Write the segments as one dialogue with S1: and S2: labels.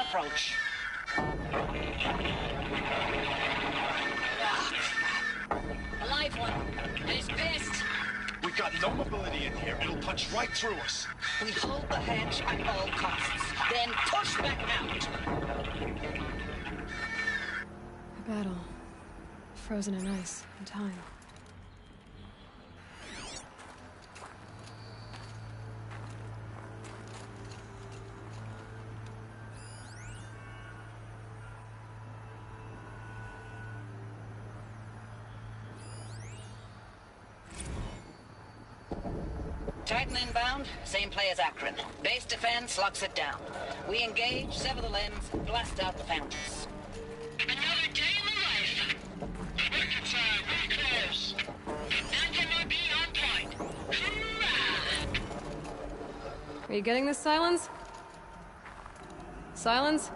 S1: approach. A live one, and he's pissed.
S2: We've got no mobility in here. It'll punch right through us.
S1: We hold the hedge at all costs, then push back out.
S3: A battle. Frozen in ice and time.
S1: Titan inbound, same play as Akron. Base defense locks it down. We engage, sever the limbs, and blast out the foundries.
S4: Another game of life. Reconcile, very close. Anti-MOB on point. Hoorah!
S3: Are you getting this, Silence? Silence?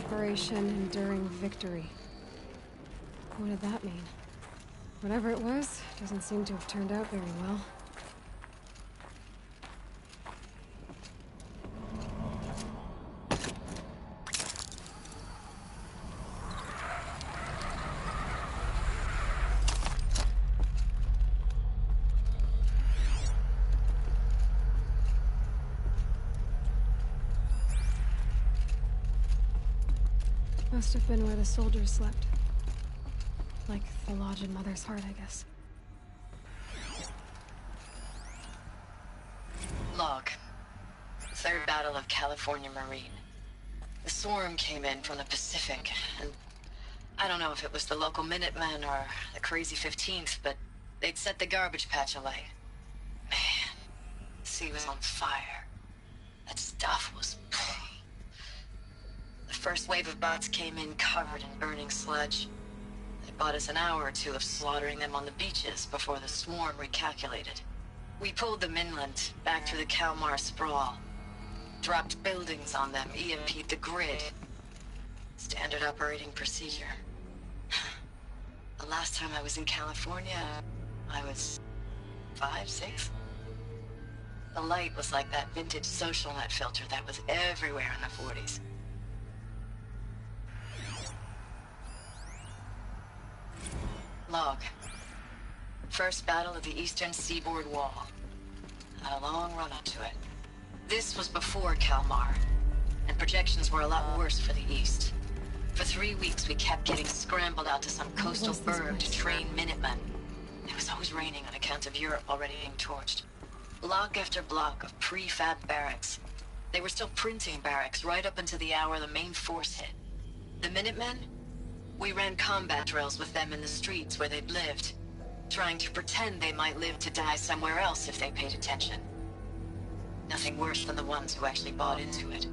S3: Operation Enduring Victory. What did that mean? Whatever it was, doesn't seem to have turned out very well. Must have been where the soldiers slept. Like the lodge in Mother's Heart, I guess.
S5: Log. Third Battle of California Marine. The swarm came in from the Pacific, and I don't know if it was the local Minutemen or the crazy 15th, but they'd set the garbage patch alight. Man, the sea was on fire. That stuff was... The first wave of bots came in covered in burning sludge. They bought us an hour or two of slaughtering them on the beaches before the swarm recalculated. We pulled them inland, back through the Kalmar sprawl. Dropped buildings on them, EMP'd the grid. Standard operating procedure. The last time I was in California, I was 5, 6? The light was like that vintage social net filter that was everywhere in the 40s. Log. First battle of the eastern seaboard wall. Had a long run up to it. This was before Kalmar, and projections were a lot worse for the east. For 3 weeks we kept getting scrambled out to some coastal burg to train Minutemen. It was always raining on account of Europe already being torched. Block after block of prefab barracks. They were still printing barracks right up until the hour the main force hit. The Minutemen? We ran combat drills with them in the streets where they'd lived, trying to pretend they might live to die somewhere else if they paid attention. Nothing worse than the ones who actually bought into it.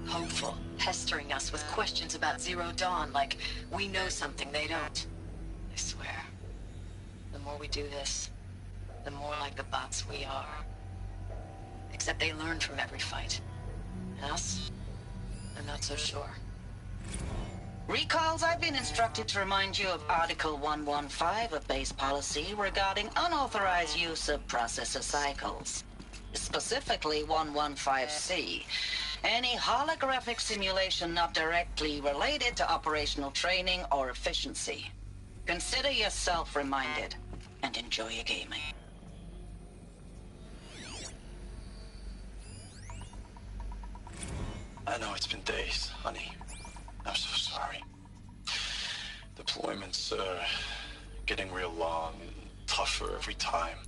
S5: Hopeful, pestering us with questions about Zero Dawn like we know something they don't. I swear, the more we do this, the more like the bots we are. Except they learn from every fight. Us? I'm not so sure.
S1: Recalls, I've been instructed to remind you of Article 115 of base policy regarding unauthorized use of processor cycles. Specifically 115C. Any holographic simulation not directly related to operational training or efficiency. Consider yourself reminded, and enjoy your gaming.
S6: I know it's been days, honey. I'm so sorry. Deployments are getting real long and tougher every time.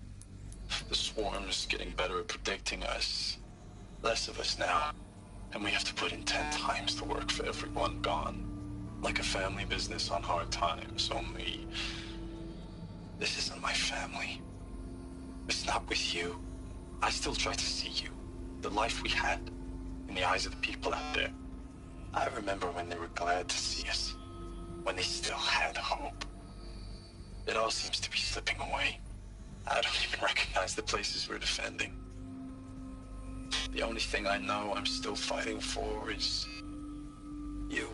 S6: The swarm's getting better at predicting us. Less of us now. And we have to put in 10 times the work for everyone gone. Like a family business on hard times, only... This isn't my family. It's not with you. I still try to see you. The life we had. In the eyes of the people out there. I remember when they were glad to see us. When they still had hope. It all seems to be slipping away. I don't even recognize the places we're defending. The only thing I know I'm still fighting for is... you.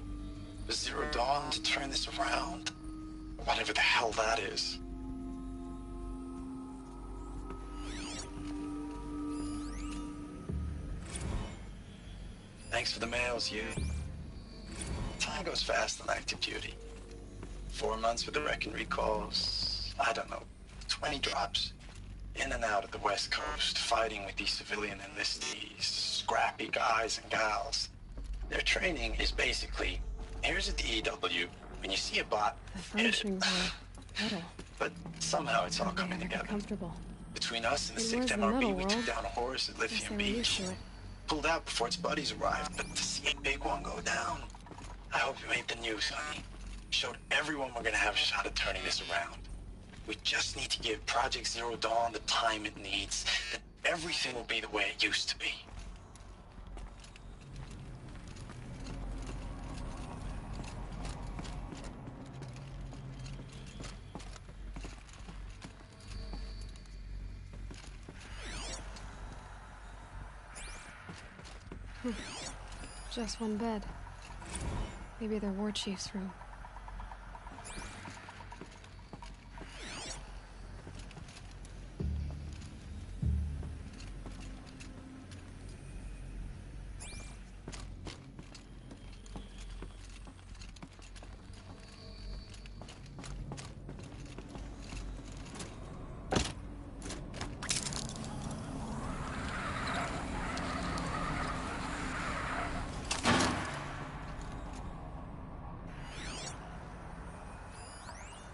S6: The Zero Dawn to turn this around. Whatever the hell that is. Thanks for the mails, you. Time goes fast on active duty. 4 months with the wreck and recalls. I don't know, 20 drops. In and out of the West Coast, fighting with these civilian enlistees, scrappy guys and gals. Their training is basically, here's a DEW. When you see a bot,
S3: The furnishings were metal.
S6: But somehow it's all
S3: They
S6: coming
S3: had to be
S6: together.
S3: comfortable.
S6: Between us and the
S3: It was
S6: 6th
S3: the metal
S6: MRB, we took
S3: world.
S6: down Horus at
S3: Guess
S6: Lithium
S3: they were used
S6: Beach.
S3: to it.
S6: Pulled out before its buddies arrived, but to see a big one go down. I hope you made the news, honey. Showed everyone we're gonna have a shot at turning this around. We just need to give Project Zero Dawn the time it needs, then everything will be the way it used to be.
S3: Just one bed. Maybe their war chief's room.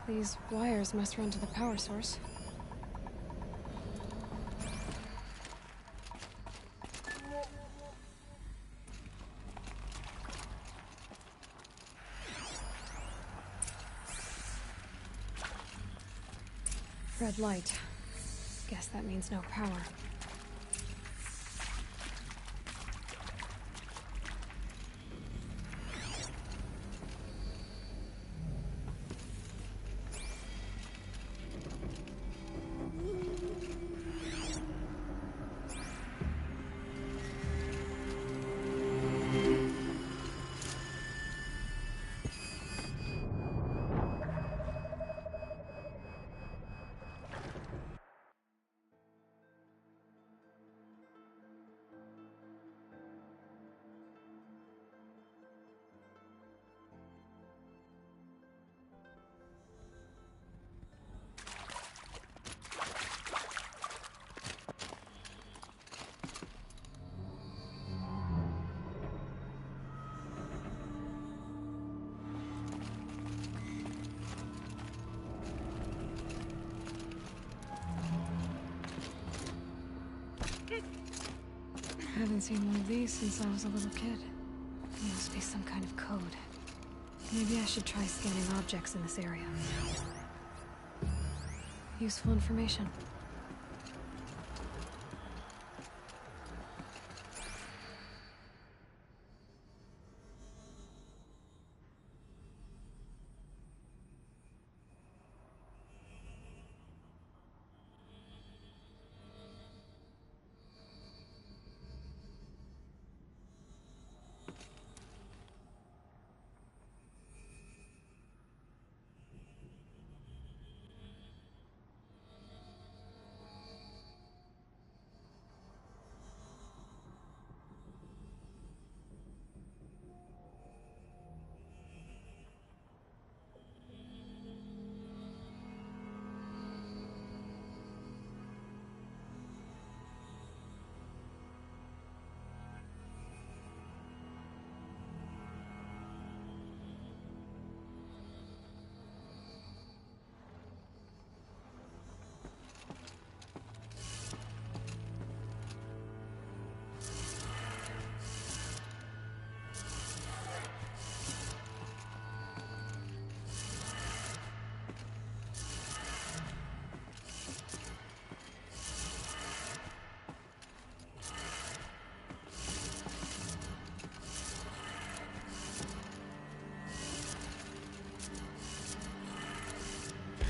S3: These wires must run to the power source. Red light. Guess that means no power. I haven't seen one of these since I was a little kid. There must be some kind of code. Maybe I should try scanning objects in this area. Useful information.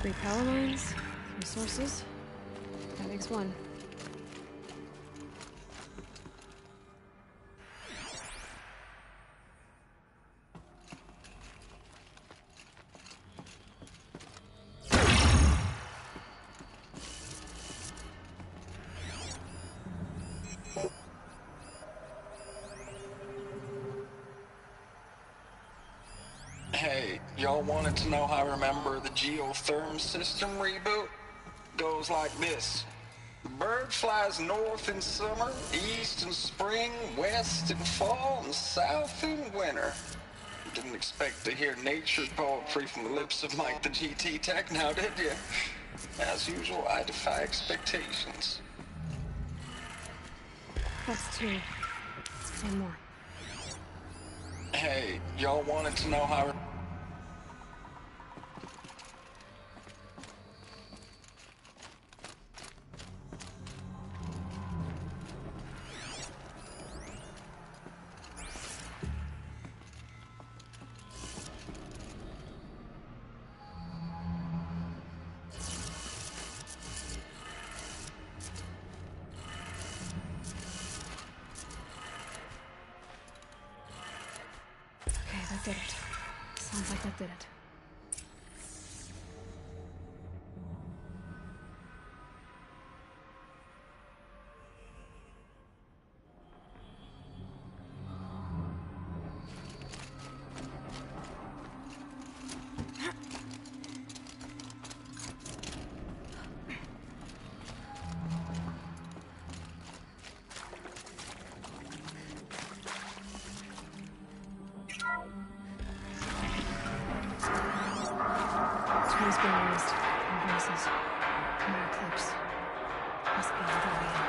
S3: 3 power lines, 3 sources. That makes 1.
S7: Hey, y'all wanted to know how I remember the geotherm system reboot? Goes like this. The bird flies north in summer, east in spring, west in fall, and south in winter. Didn't expect to hear nature poetry from the lips of Mike the GT Tech now, did you? As usual, I defy expectations.
S3: That's 2. 1 more.
S7: Hey, y'all wanted to know how...
S3: Okay, that did it. Sounds like that did it. Trees being raised. And voices. No Eclipse. Must be another way in.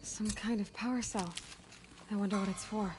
S3: Some kind of power cell. I wonder what it's for.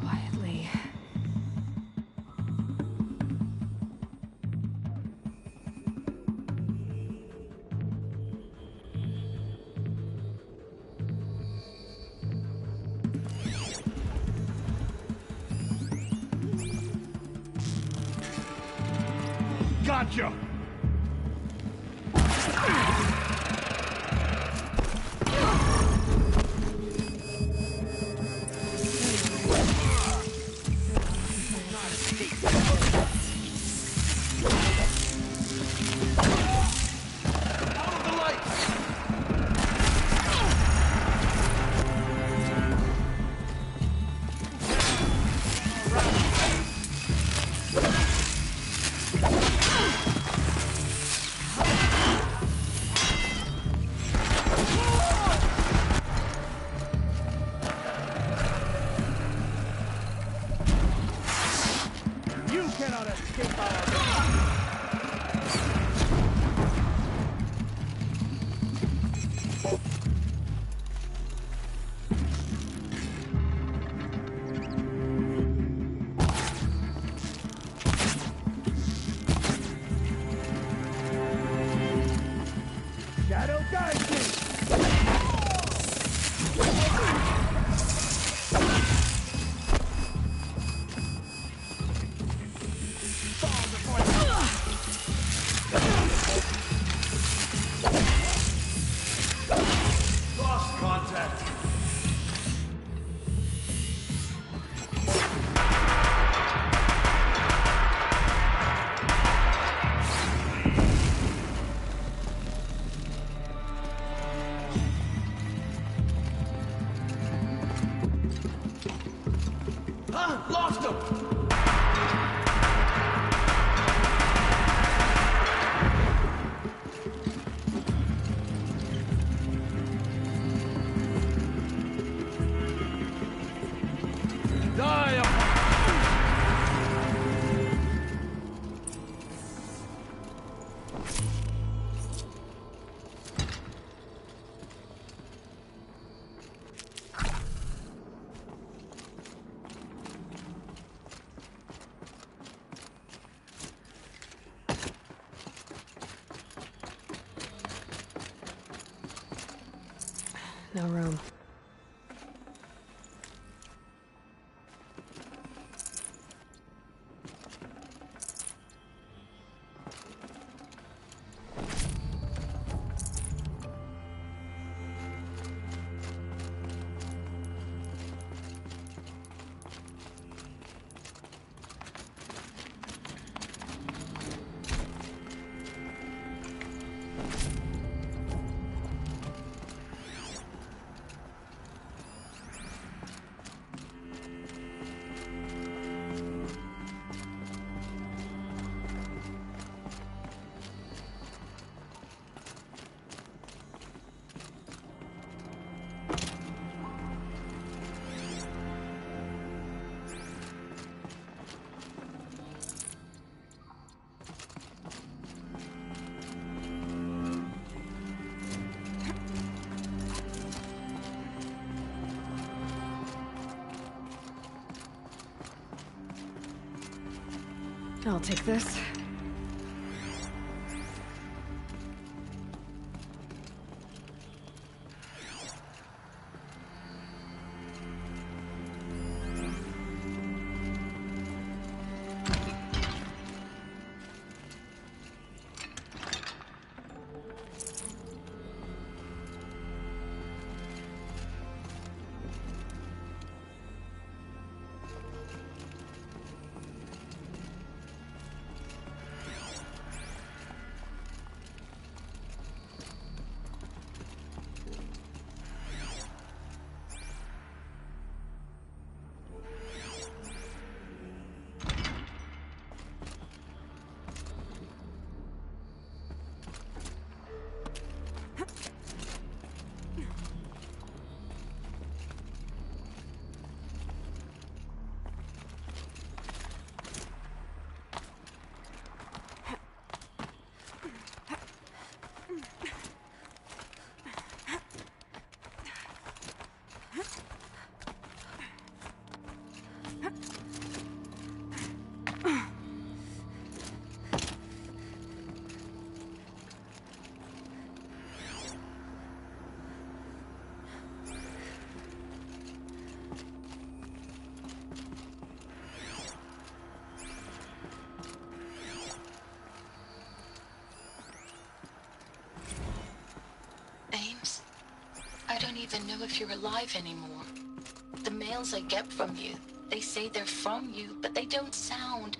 S3: Quietly.
S2: Gotcha! Shadow Carja!
S3: No room. I'll take this.
S5: I don't even know if you're alive anymore. The mails I get from you, they say they're from you, but they don't sound...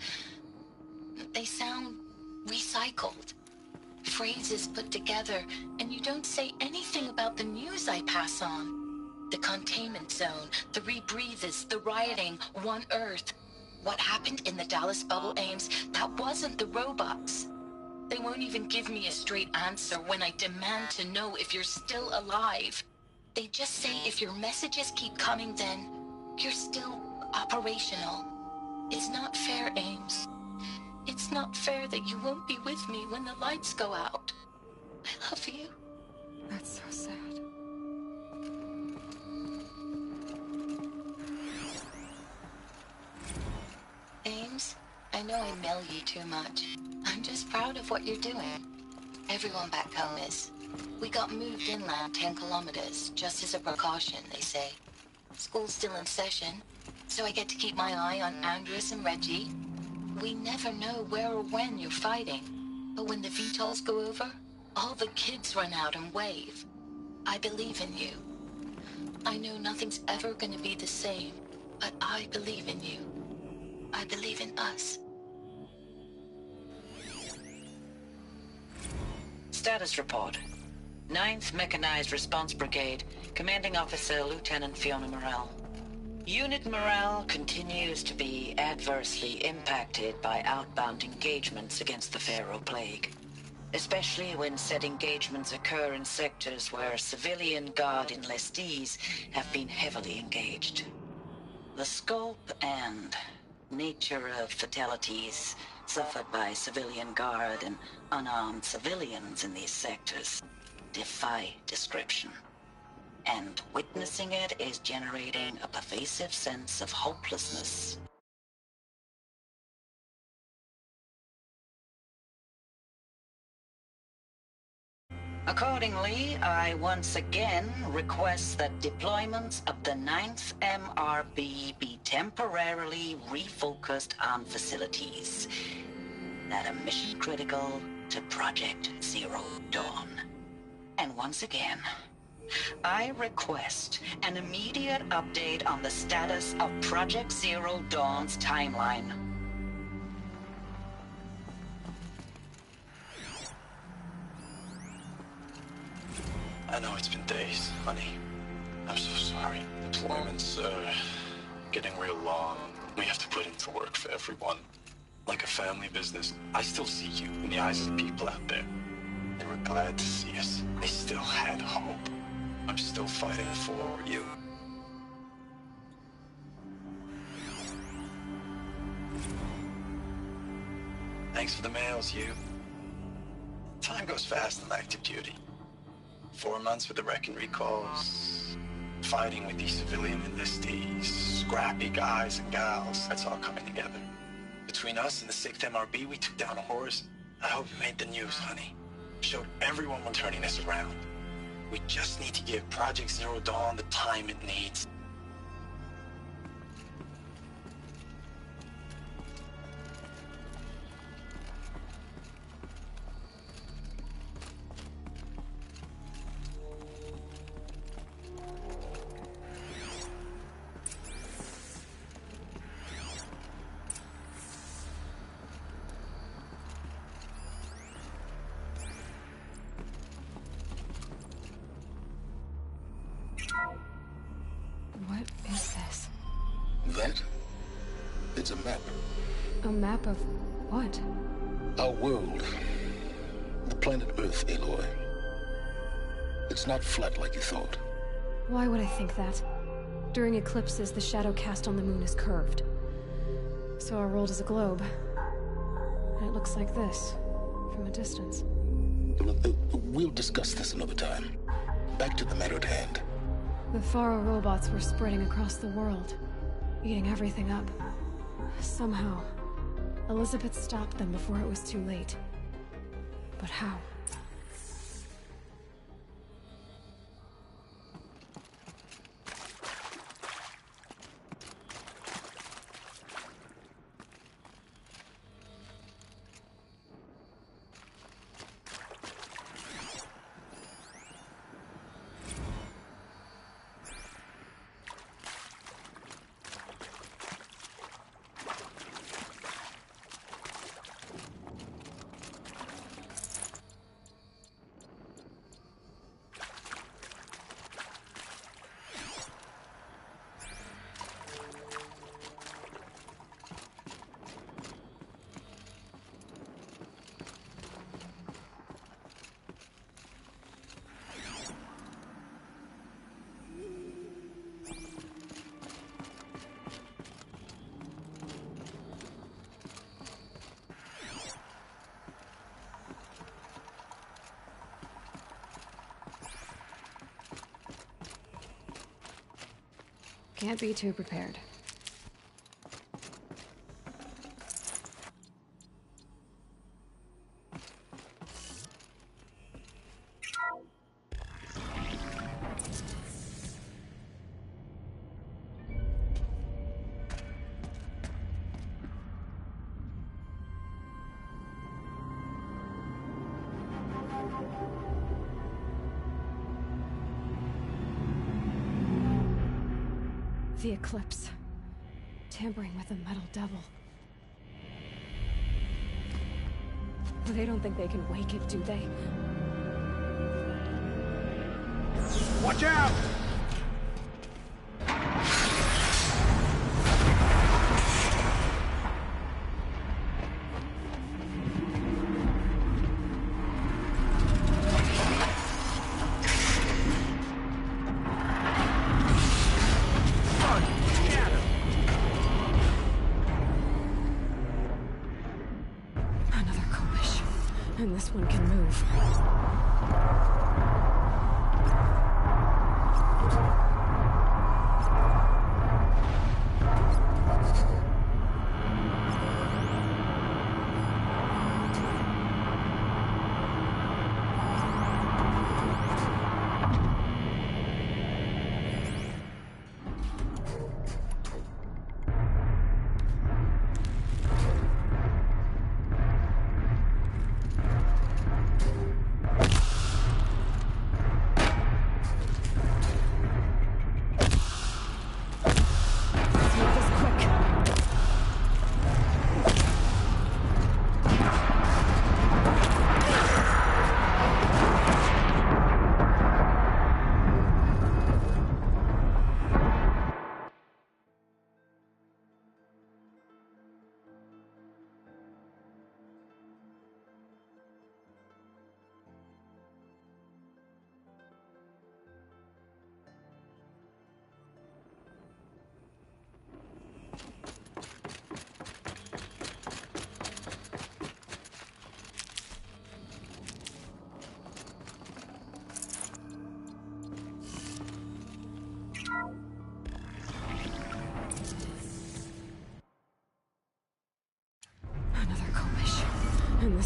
S5: They sound recycled. Phrases put together, and you don't say anything about the news I pass on. The containment zone, the rebreathers, the rioting, One Earth. What happened in the Dallas bubble, Ames, that wasn't the robots. They won't even give me a straight answer when I demand to know if you're still alive. They just say if your messages keep coming, then you're still operational. It's not fair, Ames. It's not fair that you won't be with me when the lights go out. I love you.
S3: That's so sad.
S5: Ames, I know I mail you too much. I'm just proud of what you're doing. Everyone back home is. We got moved inland 10 kilometers, just as a precaution, they say. School's still in session, so I get to keep my eye on Andres and Reggie. We never know where or when you're fighting, but when the VTOLs go over, all the kids run out and wave. I believe in you. I know nothing's ever gonna be the same, but I believe in you. I believe in us.
S1: Status report. 9th Mechanized Response Brigade, Commanding Officer Lieutenant Fiona Morrell. Unit morale continues to be adversely impacted by outbound engagements against the Faro Plague, especially when said engagements occur in sectors where civilian guard enlistees have been heavily engaged. The scope and nature of fatalities suffered by civilian guard and unarmed civilians in these sectors defy description. And witnessing it is generating a pervasive sense of hopelessness. Accordingly, I once again request that deployments of the 9th MRB be temporarily refocused on facilities that are mission critical to Project Zero Dawn. And once again, I request an immediate update on the status of Project Zero Dawn's timeline.
S6: I know it's been days, honey. I'm so sorry. Deployments are getting real long. We have to put into work for everyone. Like a family business. I still see you in the eyes of the people out there. They were glad to see us. They still had hope. I'm still fighting for you. Thanks for the mails, you. Time goes fast on active duty. 4 months with the wreck and recalls, fighting with these civilian enlistees, scrappy guys and gals, that's all coming together. Between us and the 6th MRB, we took down a Horus. I hope you made the news, honey. Showed everyone we're turning this around. We just need to give Project Zero Dawn the time it needs.
S3: What is this?
S8: That? It's a map.
S3: A map of what?
S8: Our world. The planet Earth, Aloy. It's not flat like you thought.
S3: Why would I think that? During eclipses, the shadow cast on the moon is curved. So our world is a globe. And it looks like this, from a distance.
S8: We'll discuss this another time. Back to the matter at hand.
S3: The Faro robots were spreading across the world, eating everything up. Somehow, Elizabeth stopped them before it was too late. But how? Can't be too prepared. The Eclipse. Tampering with the metal devil. They don't think they can wake it, do they?
S2: Watch out!
S3: And this one can move.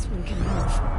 S3: last one can move.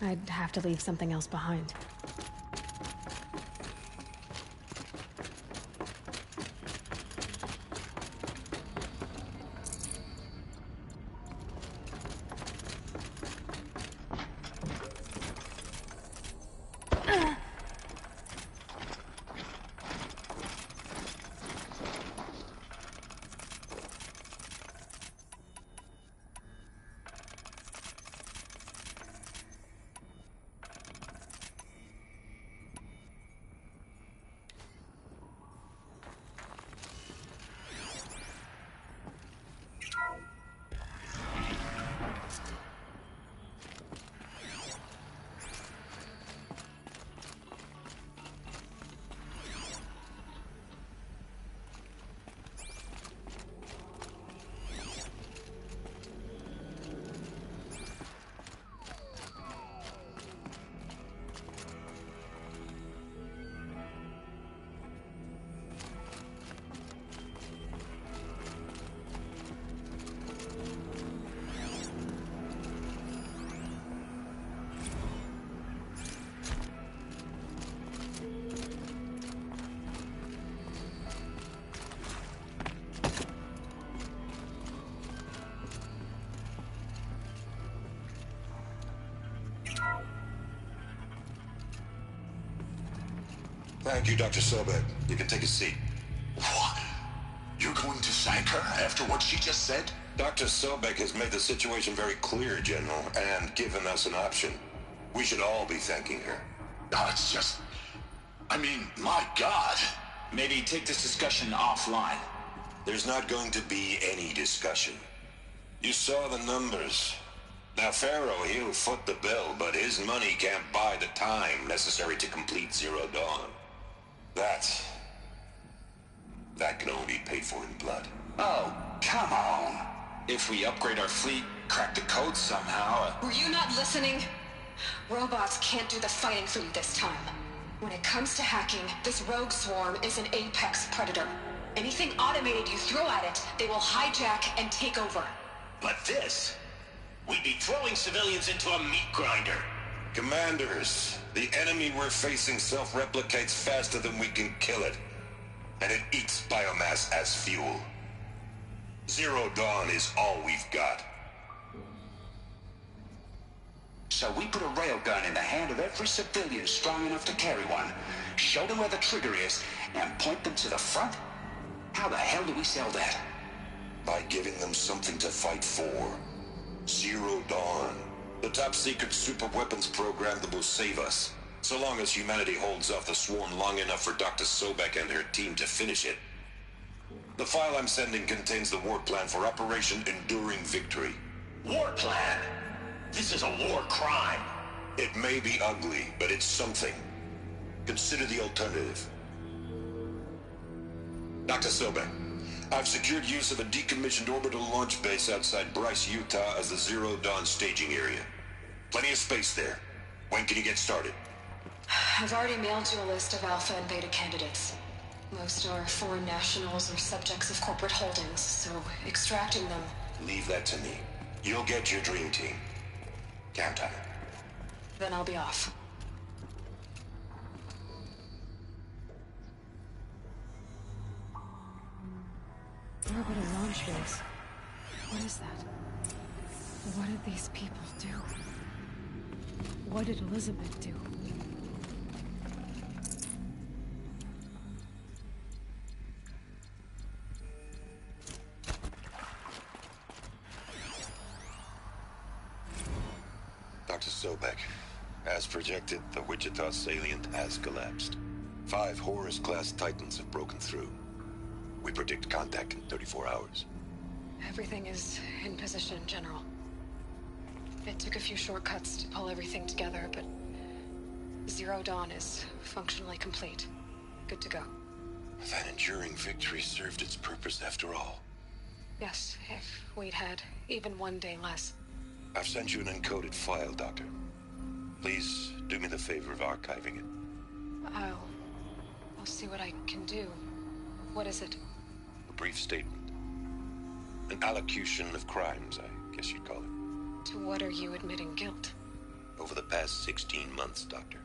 S3: I'd have to leave something else behind.
S9: Thank you, Dr. Sobek. You can take a seat.
S2: What? You're going to thank her after what she just said?
S9: Dr. Sobek has made the situation very clear, General, and given us an option. We should all be thanking her.
S2: No, it's just... I mean, my God.
S10: Maybe take this discussion offline.
S9: There's not going to be any discussion. You saw the numbers. Now, Faro, he'll foot the bill, but his money can't buy the time necessary to complete Zero Dawn. That can only be paid for in blood.
S10: Oh, come on. If we upgrade our fleet, crack the code somehow...
S5: Were you not listening? Robots can't do the fighting for you this time. When it comes to hacking, this rogue swarm is an apex predator. Anything automated you throw at it, they will hijack and take over.
S2: But this... We'd be throwing civilians into a meat grinder.
S9: Commanders, the enemy we're facing self-replicates faster than we can kill it. And it eats biomass as fuel. Zero Dawn is all we've got.
S10: So we put a railgun in the hand of every civilian strong enough to carry one, show them where the trigger is, and point them to the front? How the hell do we sell that?
S9: By giving them something to fight for. Zero Dawn. The top-secret super-weapons program that will save us. So long as humanity holds off the swarm long enough for Dr. Sobek and her team to finish it. The file I'm sending contains the war plan for Operation Enduring Victory.
S2: War plan? This is a war crime.
S9: It may be ugly, but it's something. Consider the alternative. Dr. Sobek, I've secured use of a decommissioned orbital launch base outside Bryce, Utah as the Zero Dawn staging area. Plenty of space there. When can you get started?
S5: I've already mailed you a list of Alpha and Beta candidates. Most are foreign nationals or subjects of corporate holdings, so extracting them...
S9: Leave that to me. You'll get your dream team. Count on it.
S5: Then I'll be off.
S3: Orbital launch base. What is that? What did these people do? What did Elizabeth do?
S9: Dr. Sobek, as projected, the Wichita salient has collapsed. 5 Horus-class Titans have broken through. We predict contact in 34 hours.
S5: Everything is in position, General. It took a few shortcuts to pull everything together, but Zero Dawn is functionally complete. Good to go.
S9: That enduring victory served its purpose after all.
S5: Yes, if we'd had even one day less.
S9: I've sent you an encoded file, Doctor. Please do me the favor of archiving it.
S5: I'll see what I can do. What is it?
S9: A brief statement. An allocution of crimes, I guess you'd call it.
S5: To what are you admitting guilt?
S9: Over the past 16 months, Doctor,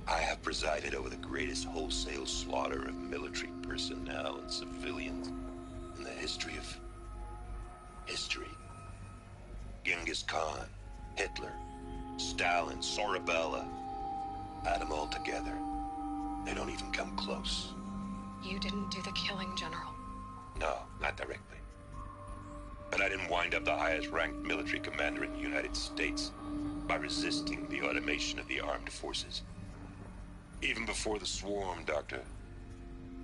S9: I have presided over the greatest wholesale slaughter of military personnel and civilians in the history of history. Genghis Khan, Hitler, Stalin, Sorabella, add them all together. They don't even come close.
S3: You didn't do the killing, General.
S9: No, not directly. But I didn't wind up the highest-ranked military commander in the United States by resisting the automation of the armed forces. Even before the swarm, Doctor,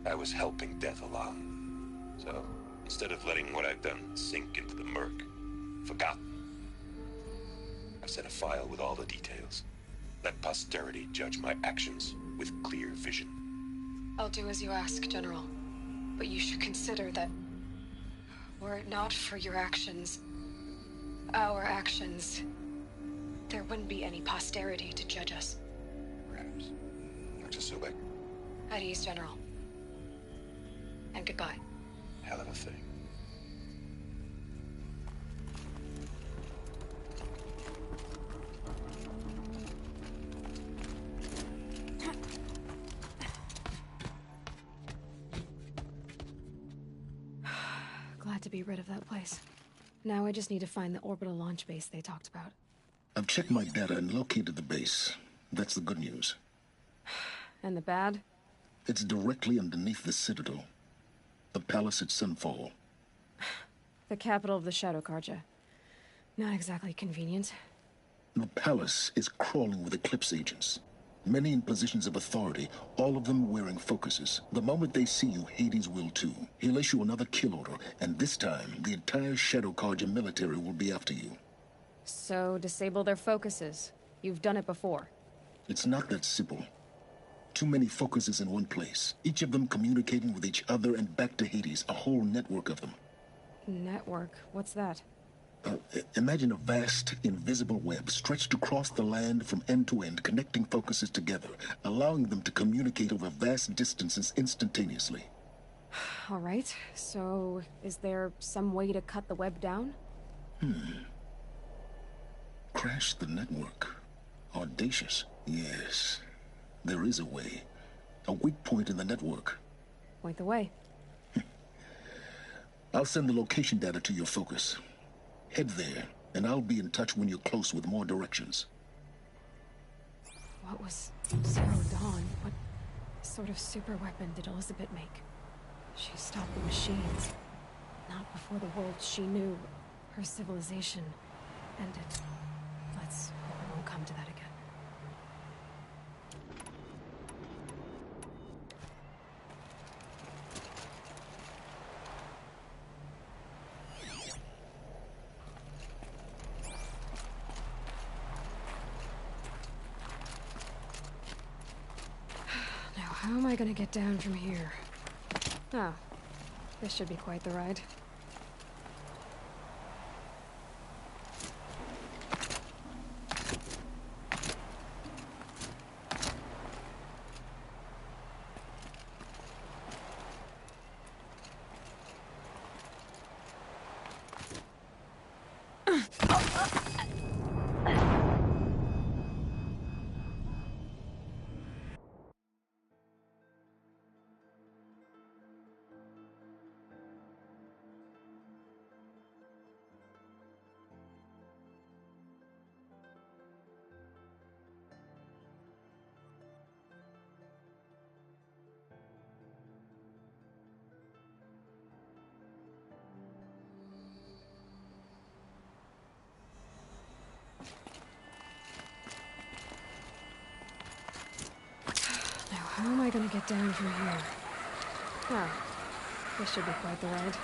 S9: I was helping death along. So, instead of letting what I've done sink into the murk, forgotten, I've set a file with all the details. Let posterity judge my actions with clear vision.
S3: I'll do as you ask, General. But you should consider that were it not for your actions, our actions, there wouldn't be any posterity to judge us.
S9: Perhaps. Dr. Sobek.
S3: At ease, General. And goodbye.
S9: Hell of a thing.
S3: Glad to be rid of that place. Now I just need to find the orbital launch base they talked about.
S8: I've checked my data and located the base. That's the good news.
S3: And the bad?
S8: It's directly underneath the Citadel. The palace at Sunfall.
S3: The capital of the Shadow Carja. Not exactly convenient.
S8: The palace is crawling with Eclipse agents. Many in positions of authority, all of them wearing focuses. The moment they see you, Hades will too. He'll issue another kill order, and this time, the entire Shadow Carja military will be after you.
S3: So, disable their focuses. You've done it before.
S8: It's not that simple. Too many focuses in one place, each of them communicating with each other and back to Hades, a whole network of them.
S3: Network? What's that?
S8: Imagine a vast, invisible web stretched across the land from end to end, connecting focuses together, allowing them to communicate over vast distances instantaneously.
S3: All right, so is there some way to cut the web down?
S8: Crash the network. Audacious. Yes, there is a way. A weak point in the network.
S3: Point the way.
S8: I'll send the location data to your focus. Head there, and I'll be in touch when you're close with more directions.
S3: What was Zero Dawn? What sort of super weapon did Elizabeth make? She stopped the machines. Not before the world she knew, her civilization, ended. Let's hope it won't come to that again. How am I gonna get down from here? Oh, this should be quite the ride. How am I gonna get down from here? Oh, this should be quite the ride.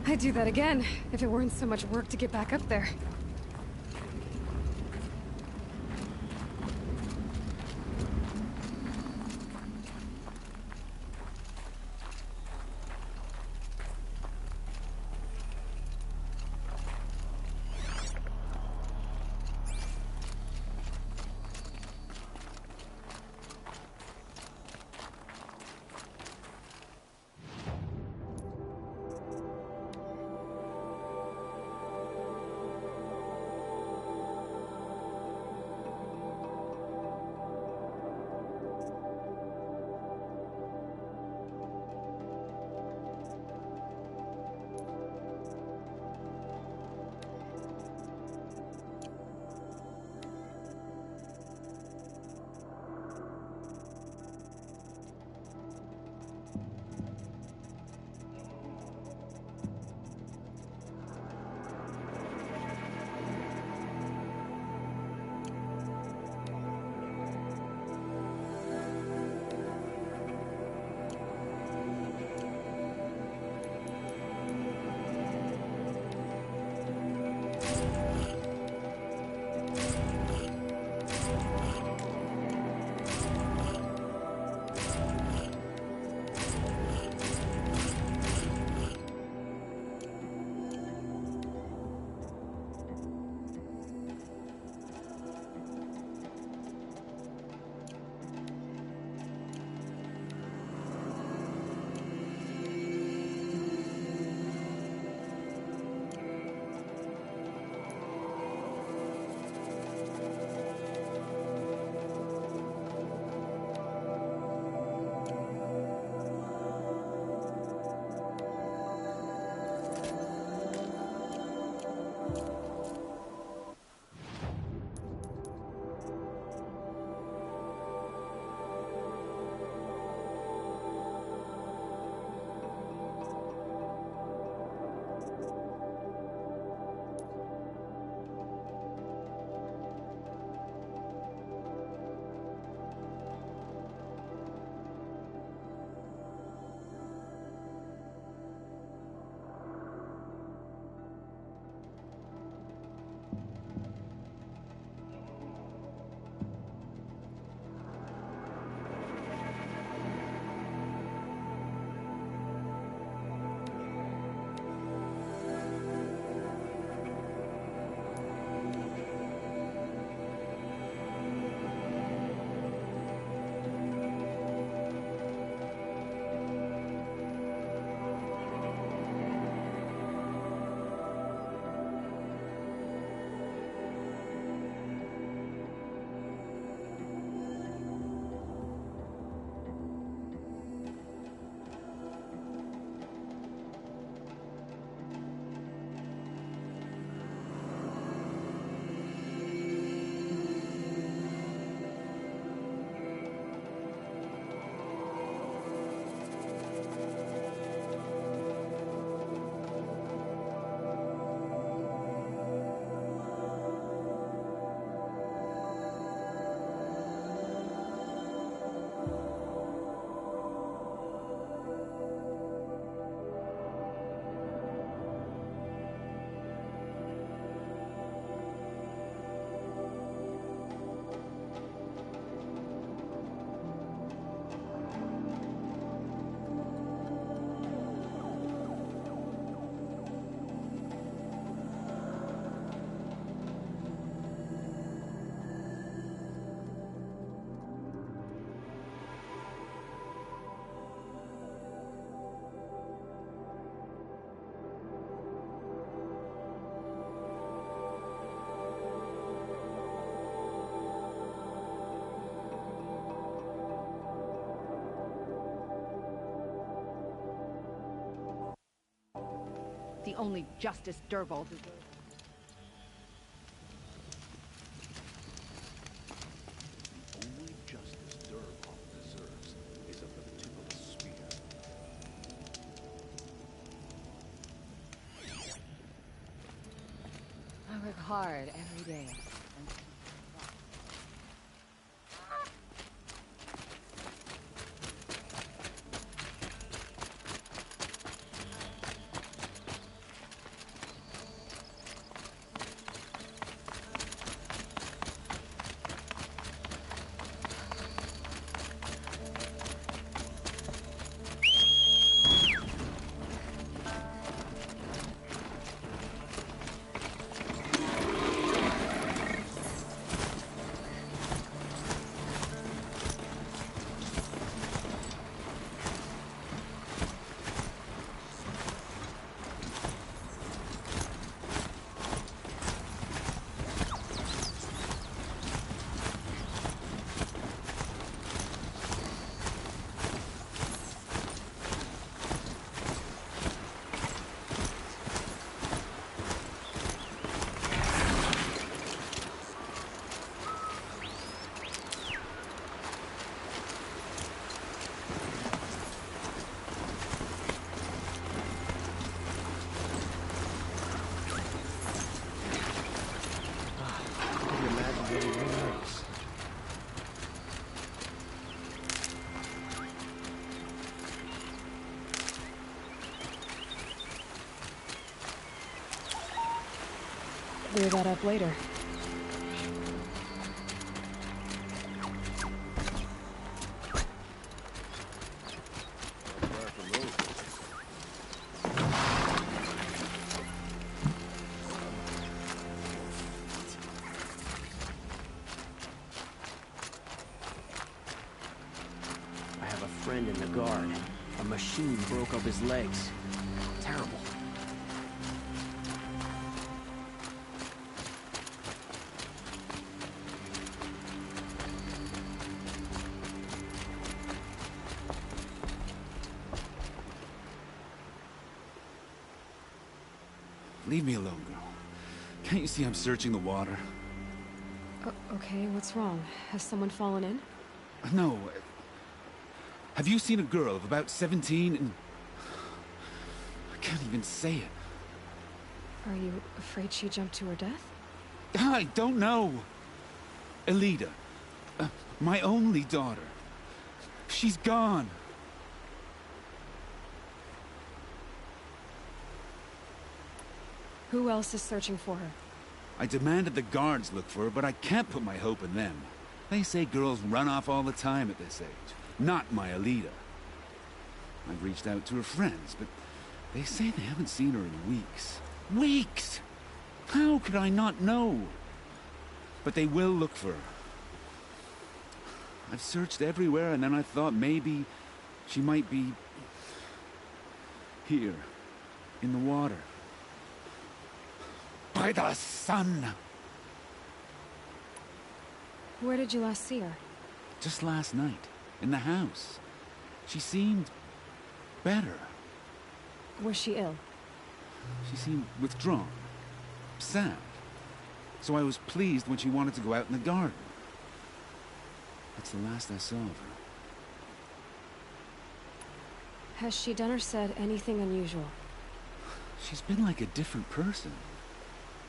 S3: I'd do that again, if it weren't so much work to get back up there.
S11: the only justice Dervahl deserves.
S12: The only justice Dervahl deserves is at the tip of a spear.
S11: I work hard every day.
S3: Clear that up later.
S13: I have a friend in the guard. A machine broke up his legs. Terrible.
S14: Leave me alone, girl. Can't you see I'm searching the water?
S3: Okay, what's wrong? Has someone fallen in?
S14: No. Have you seen a girl of about 17 and... I can't even say it.
S3: Are you afraid she jumped to her death?
S14: I don't know. Elida. My only daughter. She's gone.
S3: Who else is searching for her?
S14: I demanded the guards look for her, but I can't put my hope in them. They say girls run off all the time at this age. Not my Elida. I've reached out to her friends, but they say they haven't seen her in weeks. Weeks! How could I not know? But they will look for her. I've searched everywhere, and then I thought maybe she might be... here, in the water. By the sun!
S3: Where did you last see her?
S14: Just last night, in the house. She seemed... better.
S3: Was she ill?
S14: She seemed withdrawn. Sad. So I was pleased when she wanted to go out in the garden. That's the last I saw of her.
S3: Has she done or said anything unusual?
S14: She's been like a different person.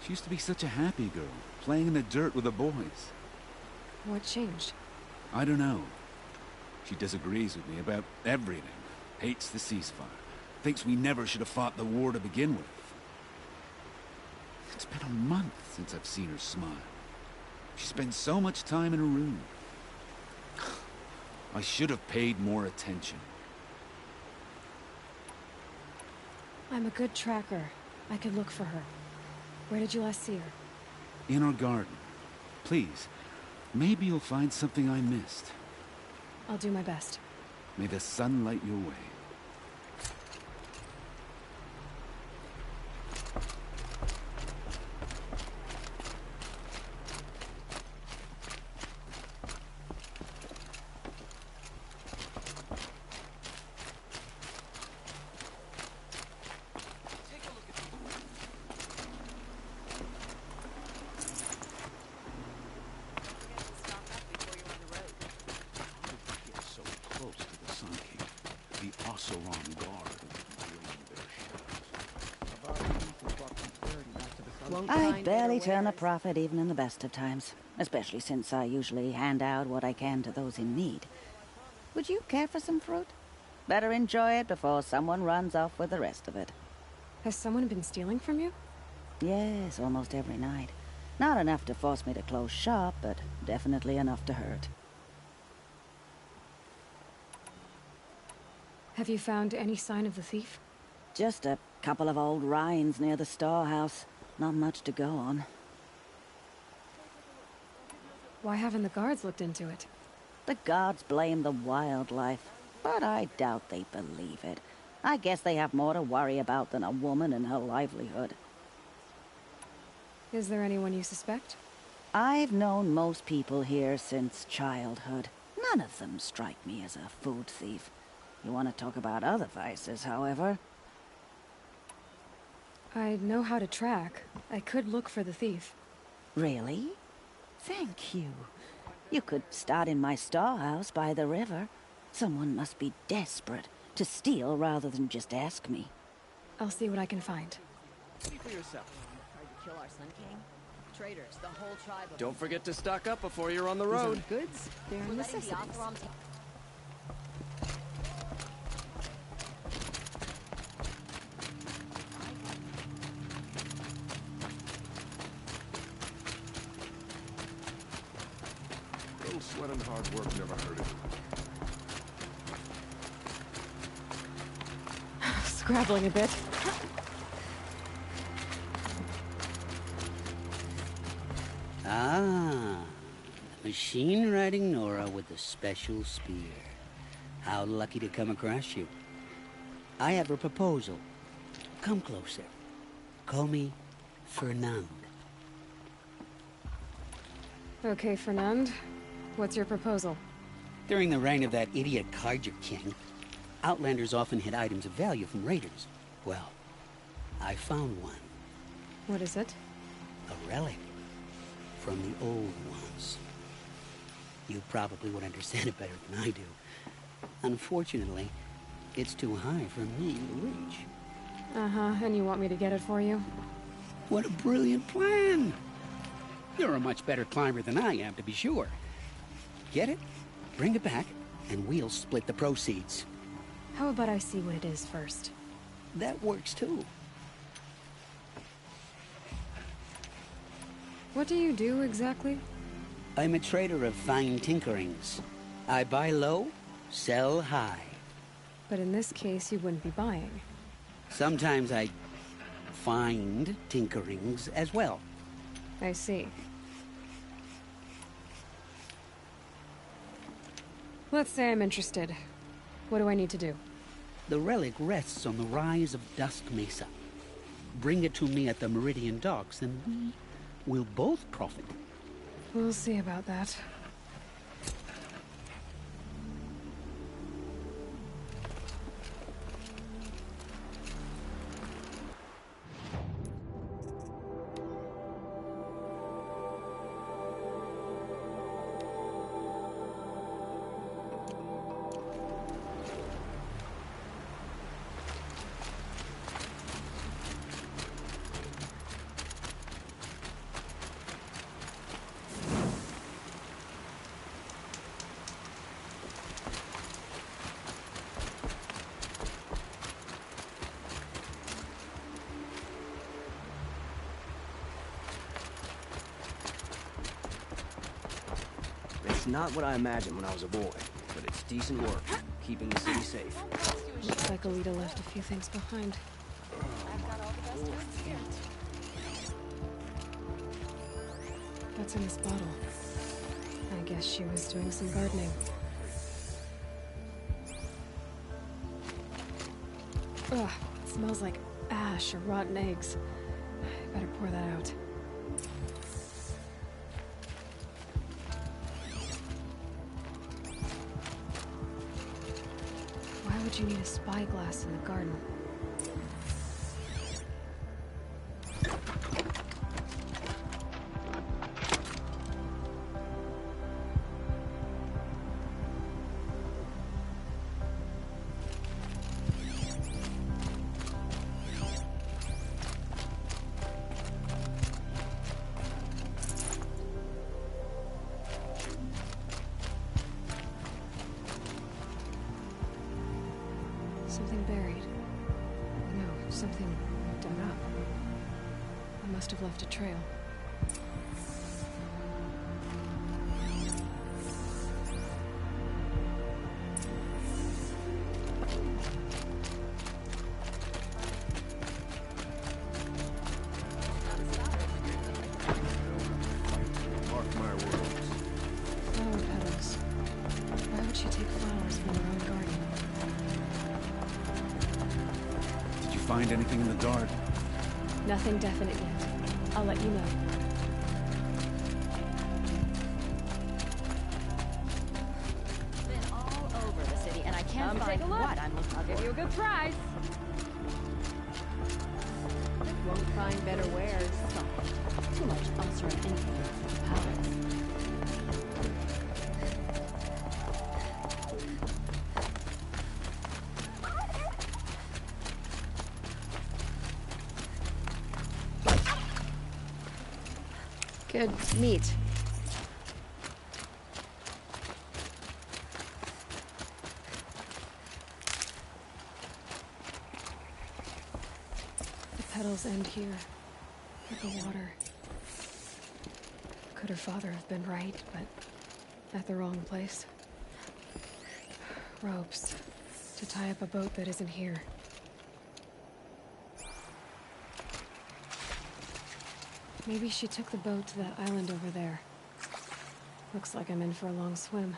S14: She used to be such a happy girl, playing in the dirt with the boys.
S3: What changed?
S14: I don't know. She disagrees with me about everything. Hates the ceasefire. Thinks we never should have fought the war to begin with. It's been a month since I've seen her smile. She spends so much time in her room. I should have paid more attention.
S3: I'm a good tracker. I could look for her. Where did you last see her?
S14: In our garden. Please, maybe you'll find something I missed.
S3: I'll do my best.
S14: May the sun light your way.
S12: The Oseram Guard bring their shadows.
S15: I barely turn a profit even in the best of times, especially since I usually hand out what I can to those in need. Would you care for some fruit? Better enjoy it before someone runs off with the rest of it.
S3: Has someone been stealing from you?
S15: Yes, almost every night. Not enough to force me to close shop, but definitely enough to hurt.
S3: Have you found any sign of the thief?
S15: Just a couple of old rinds near the storehouse. Not much to go on.
S3: Why haven't the guards looked into it?
S15: The gods blame the wildlife, but I doubt they believe it. I guess they have more to worry about than a woman and her livelihood.
S3: Is there anyone you suspect?
S15: I've known most people here since childhood. None of them strike me as a food thief. You want to talk about other vices, however?
S3: I know how to track. I could look for the thief.
S15: Really? Thank you. You could start in my storehouse by the river. Someone must be desperate to steal rather than just ask me.
S3: I'll see what I can find.
S16: See for yourself.
S11: Tried to kill our Sun King? Traitors, the whole tribe of
S16: Don't forget to stock up before you're on the road.
S3: These are goods, they're necessities.
S12: Little sweat and hard work never hurt it.
S3: Scrabbling a bit.
S17: Ah, machine-riding Nora with a special spear. How lucky to come across you. I have a proposal. Come closer. Call me Fernand.
S3: Okay, Fernand. What's your proposal?
S17: During the reign of that idiot Carja king, Outlanders often hid items of value from raiders. Well, I found one.
S3: What is it?
S17: A relic. From the old ones. You probably would understand it better than I do. Unfortunately, it's too high for me to reach.
S3: Uh-huh, and you want me to get it for you?
S17: What a brilliant plan! You're a much better climber than I am, to be sure. Get it, bring it back, and we'll split the proceeds.
S3: How about I see what it is first?
S17: That works too.
S3: What do you do exactly?
S17: I'm a trader of fine tinkerings. I buy low, sell high.
S3: But in this case, you wouldn't be buying.
S17: Sometimes I find tinkerings as well.
S3: I see. Let's say I'm interested. What do I need to do?
S17: The relic rests on the rise of Dusk Mesa. Bring it to me at the Meridian Docks, and we'll both profit.
S3: We'll see about that.
S13: It's not what I imagined when I was a boy, but it's decent work, keeping the city safe.
S3: Looks like Alita left a few things behind. What's in this bottle? I guess she was doing some gardening. Ugh, it smells like ash or rotten eggs. I better pour that out. Why would you need a spyglass in the garden? Something buried. No, something dug up. I must have left a trail.
S12: Mark my words.
S3: Flower petals. Why would she take flowers from her own garden?
S14: Did you find anything in the guard?
S3: Nothing definite yet. I'll let you know.
S11: Been all over the city, and I can't
S18: Come
S11: find
S18: take a look.
S11: what I'm looking
S18: I'll
S11: for.
S18: give you a good prize. Won't find better wares.
S11: Too much Oseram influence in the palace.
S3: Good meat. The petals end here, at the water. Could her father have been right, but at the wrong place? Ropes, to tie up a boat that isn't here. Maybe she took the boat to that island over there. Looks like I'm in for a long swim.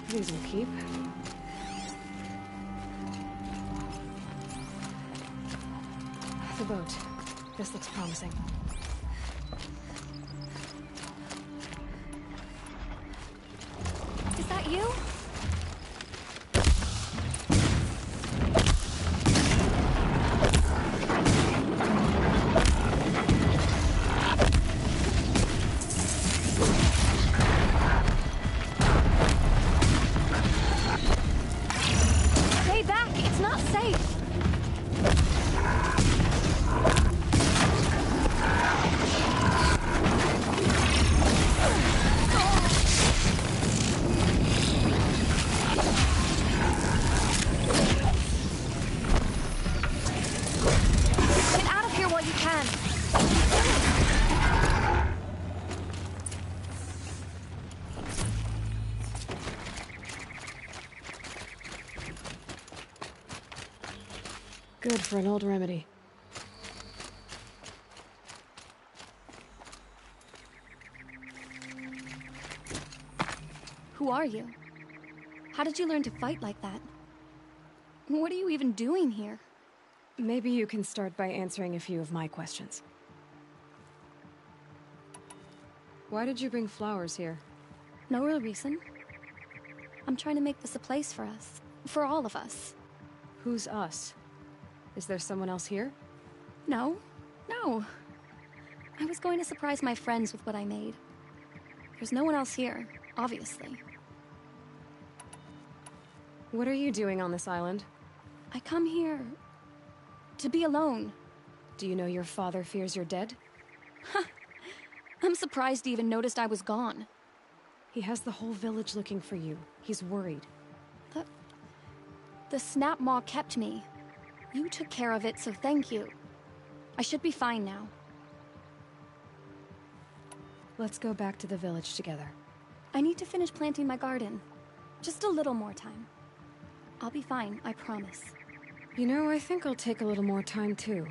S3: These will keep. The boat. This looks promising.
S18: Is that you? Stay back! It's not safe! Get out of here while you can!
S3: Good for an old remedy.
S18: Who are you? How did you learn to fight like that? What are you even doing here?
S3: Maybe you can start by answering a few of my questions. Why did you bring flowers here?
S18: No real reason. I'm trying to make this a place for us. For all of us.
S3: Who's us? Is there someone else here?
S18: No. No. I was going to surprise my friends with what I made. There's no one else here, obviously.
S3: What are you doing on this island?
S18: I come here to be alone.
S3: Do you know your father fears you're dead?
S18: I'm surprised he even noticed I was gone.
S3: He has the whole village looking for you. He's worried.
S18: The snap maw kept me. You took care of it, so thank you. I should be fine now.
S3: Let's go back to the village together.
S18: I need to finish planting my garden. Just a little more time. I'll be fine, I promise.
S3: You know, I think I'll take a little more time, too.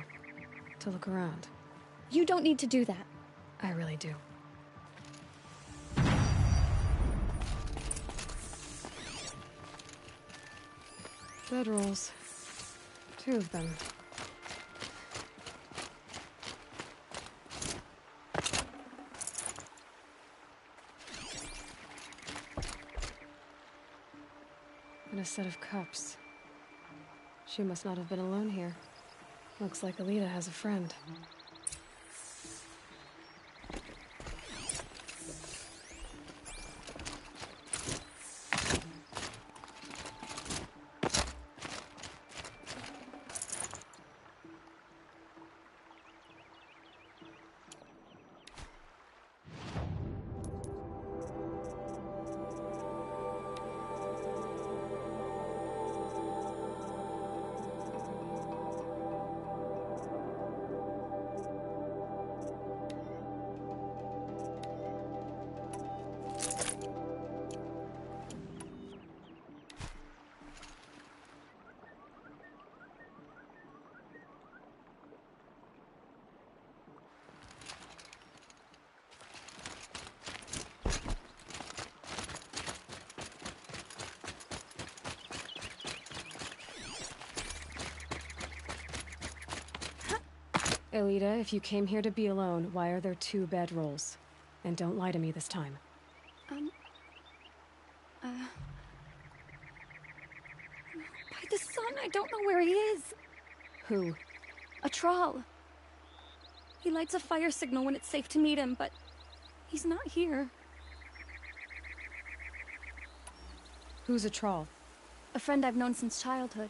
S3: To look around.
S18: You don't need to do that.
S3: I really do. Bedrolls. 2 of them. And a set of cups. She must not have been alone here. Looks like Alita has a friend. Alita, if you came here to be alone, why are there 2 bedrolls? And don't lie to me this time.
S18: By the sun, I don't know where he is.
S3: Who?
S18: A troll. He lights a fire signal when it's safe to meet him, but he's not here.
S3: Who's a troll?
S18: A friend I've known since childhood.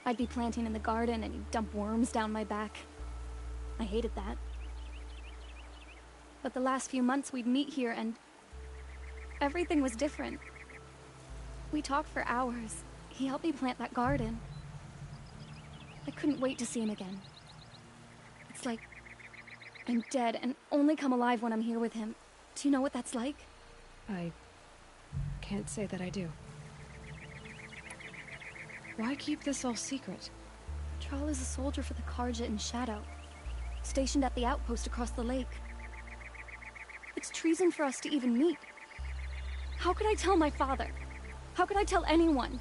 S18: I'd be planting in the garden and he'd dump worms down my back. I hated that. But the last few months we'd meet here and everything was different. We talked for hours. He helped me plant that garden. I couldn't wait to see him again. It's like I'm dead and only come alive when I'm here with him. Do you know what that's like?
S3: I can't say that I do. Why keep this all secret?
S18: Thrall is a soldier for the Carja in Shadow, stationed at the outpost across the lake. It's treason for us to even meet. How could I tell my father? How could I tell anyone?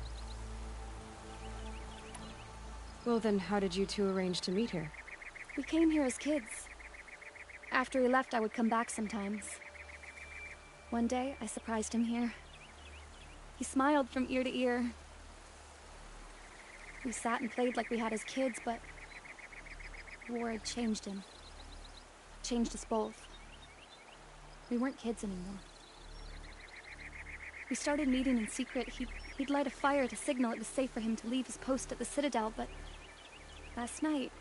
S3: Well then, how did you 2 arrange to meet here?
S18: We came here as kids. After he left, I would come back sometimes. One day, I surprised him here. He smiled from ear to ear. We sat and played like we had as kids, but war had changed him. Changed us both. We weren't kids anymore. We started meeting in secret. He'd light a fire to signal it was safe for him to leave his post at the Citadel, but last night...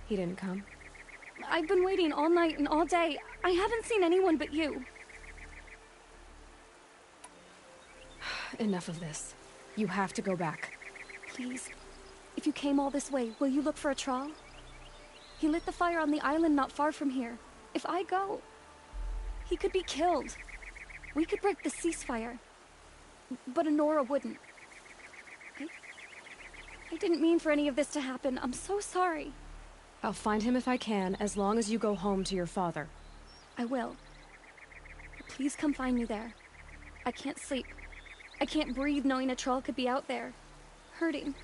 S3: He didn't come?
S18: I've been waiting all night and all day. I haven't seen anyone but you.
S3: Enough of this. You have to go back.
S18: Please, if you came all this way, will you look for a Thrall? He lit the fire on the island not far from here. If I go, he could be killed. We could break the ceasefire, but Nora wouldn't. I didn't mean for any of this to happen. I'm so sorry.
S3: I'll find him if I can, as long as you go home to your father.
S18: I will. Please come find me there. I can't sleep. I can't breathe knowing a Thrall could be out there, hurting.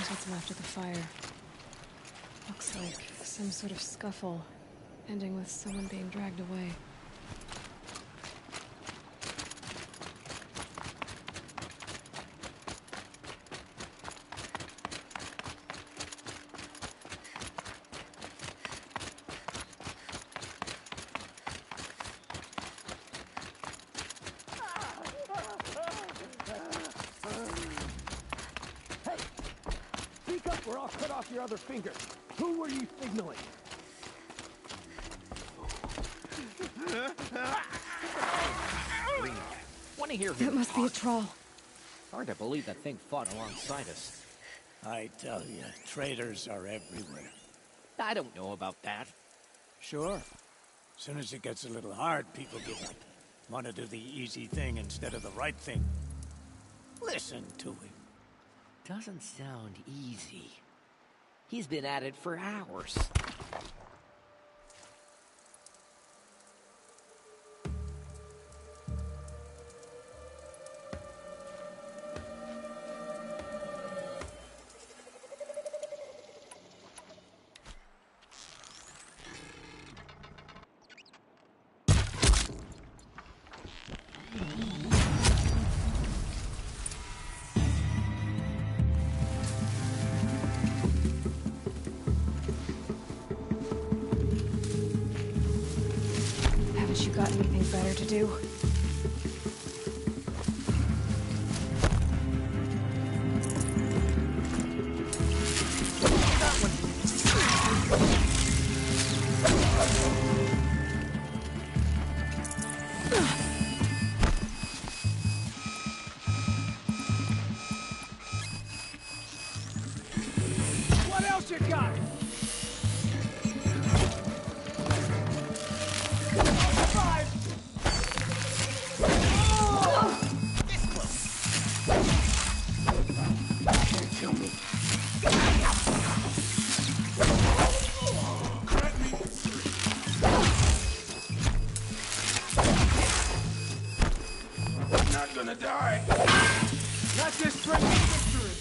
S3: There's what's left of the fire. Looks like some sort of scuffle, ending with someone being dragged away.
S12: Or I'll cut off your other finger. Who were you signaling?
S19: Want to hear
S3: That
S19: him
S3: must be a
S19: talk?
S3: troll.
S19: Hard to believe that thing fought alongside us.
S20: I tell you, traitors are everywhere.
S19: I don't know about that.
S20: Sure. As soon as it gets a little hard, people give up. Want to do the easy thing instead of the right thing. Listen to him.
S19: Doesn't sound easy. He's been at it for hours.
S3: Haven't you got anything better to do?
S12: What else you got?
S2: Not gonna die.
S12: Not this straight to victory.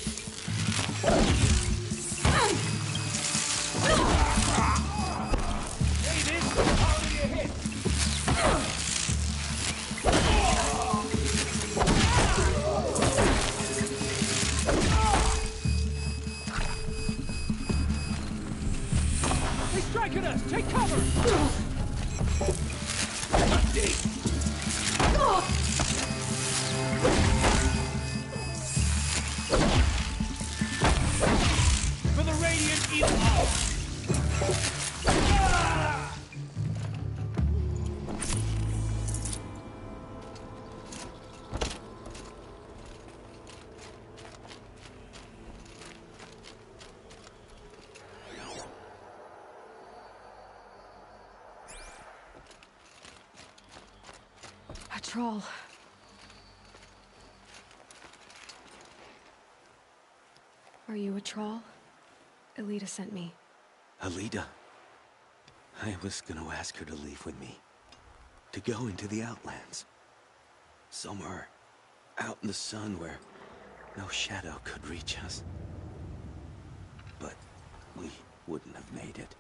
S12: Hey, this how do you hit? He's striking us! Take cover! For the Radiant Evil Hour!
S3: A troll. Are you a troll? Elita sent me.
S21: Alita. I was gonna ask her to leave with me. To go into the Outlands. Somewhere out in the sun where no shadow could reach us. But we wouldn't have made it.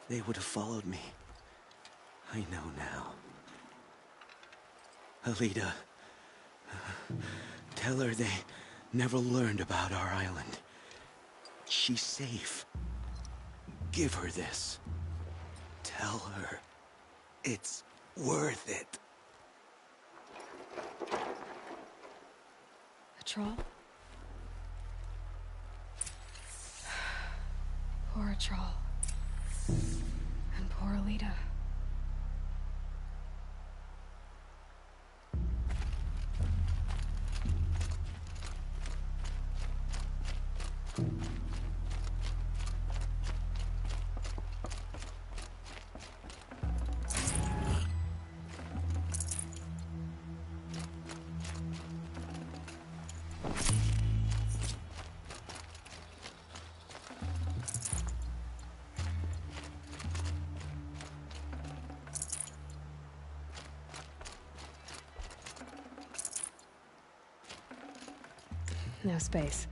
S21: They would have followed me. I know now. Alita, tell her they never learned about our island. She's safe. Give her this. Tell her it's worth it.
S3: A troll? Poor troll. And poor Alita. No space.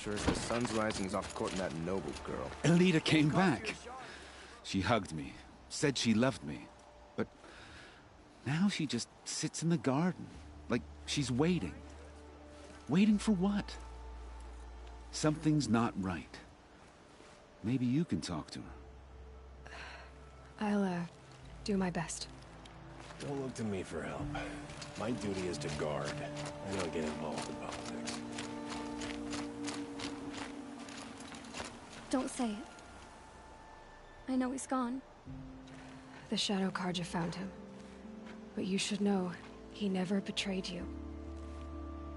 S4: Sure as the sun's rising, he's off courting that noble girl.
S14: Elita came back. She hugged me, said she loved me. But now she just sits in the garden, like she's waiting. Waiting for what? Something's not right. Maybe you can talk to her.
S3: I'll, do my best.
S12: Don't look to me for help. My duty is to guard. I don't get involved in politics.
S18: Don't say it. I know he's gone.
S3: The Shadow Carja found him. But you should know, he never betrayed you.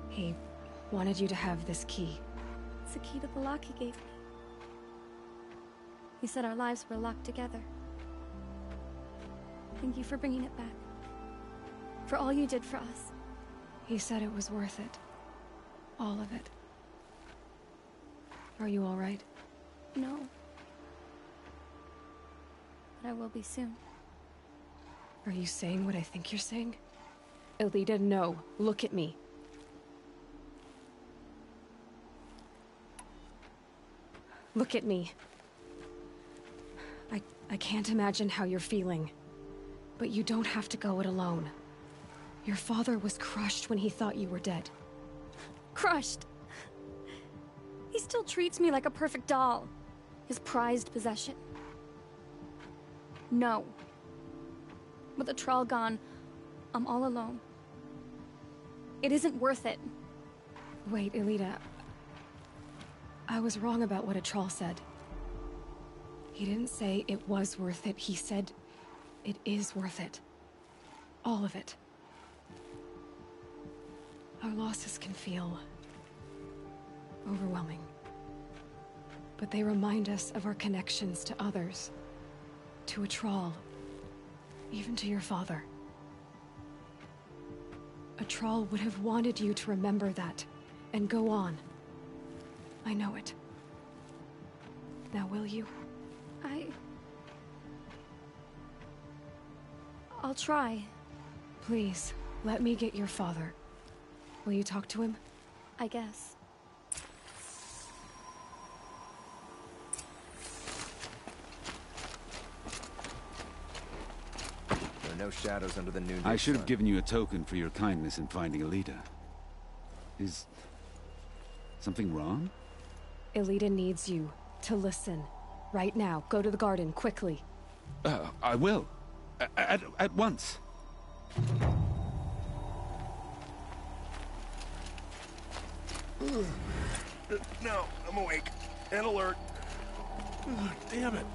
S3: He wanted you to have this key.
S18: It's the key to the lock he gave me. He said our lives were locked together. Thank you for bringing it back. For all you did for us.
S3: He said it was worth it. All of it. Are you all right?
S18: No. But I will be soon.
S3: Are you saying what I think you're saying? Elita, no. Look at me. Look at me. I can't imagine how you're feeling. But you don't have to go it alone. Your father was crushed when he thought you were dead.
S18: Crushed? He still treats me like a perfect doll. His prized possession. No. With the Troll gone, I'm all alone. It isn't worth it.
S3: Wait, Elita. I was wrong about what a Troll said. He didn't say it was worth it. He said it is worth it. All of it. Our losses can feel overwhelming. But they remind us of our connections to others. To a Troll. Even to your father. A Troll would have wanted you to remember that, and go on. I know it. Now will you?
S18: I'll try.
S3: Please, let me get your father. Will you talk to him?
S18: I guess.
S4: There are no shadows under the noonday
S14: I should have
S4: sun.
S14: given you a token for your kindness in finding Elita. Is something wrong?
S3: Elita needs you to listen. Right now. Go to the garden, quickly.
S14: I will. At once.
S12: No, I'm awake. And alert. Damn it.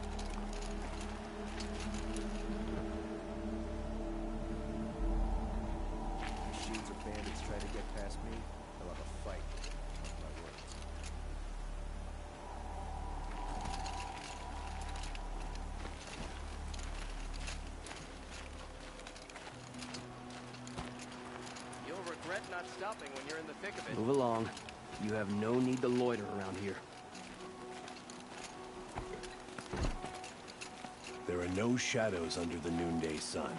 S12: Machines or bandits try to get past me, I'll have a fight. My word.
S16: You'll regret not stopping when you're in the thick of it.
S13: Move along. You have no need to loiter around here.
S12: There are no shadows under the noonday sun.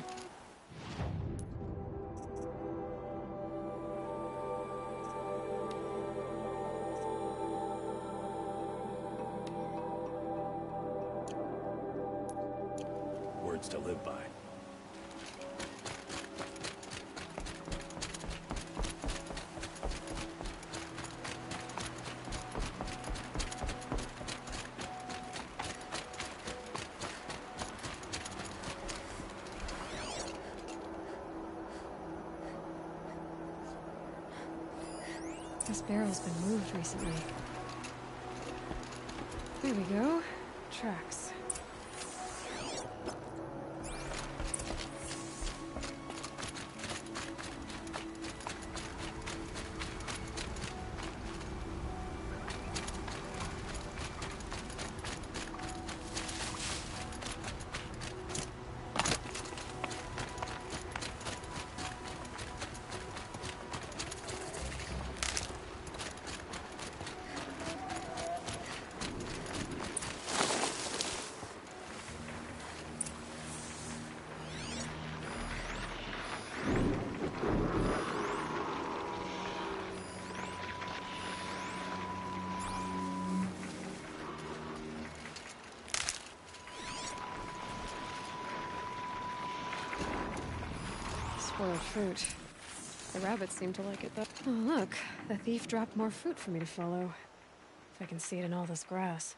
S12: Words to live by.
S3: This barrel's been moved recently. There we go. Tracks. spoiled fruit. The rabbits seem to like it, though. Oh, look. The thief dropped more fruit for me to follow. If I can see it in all this grass.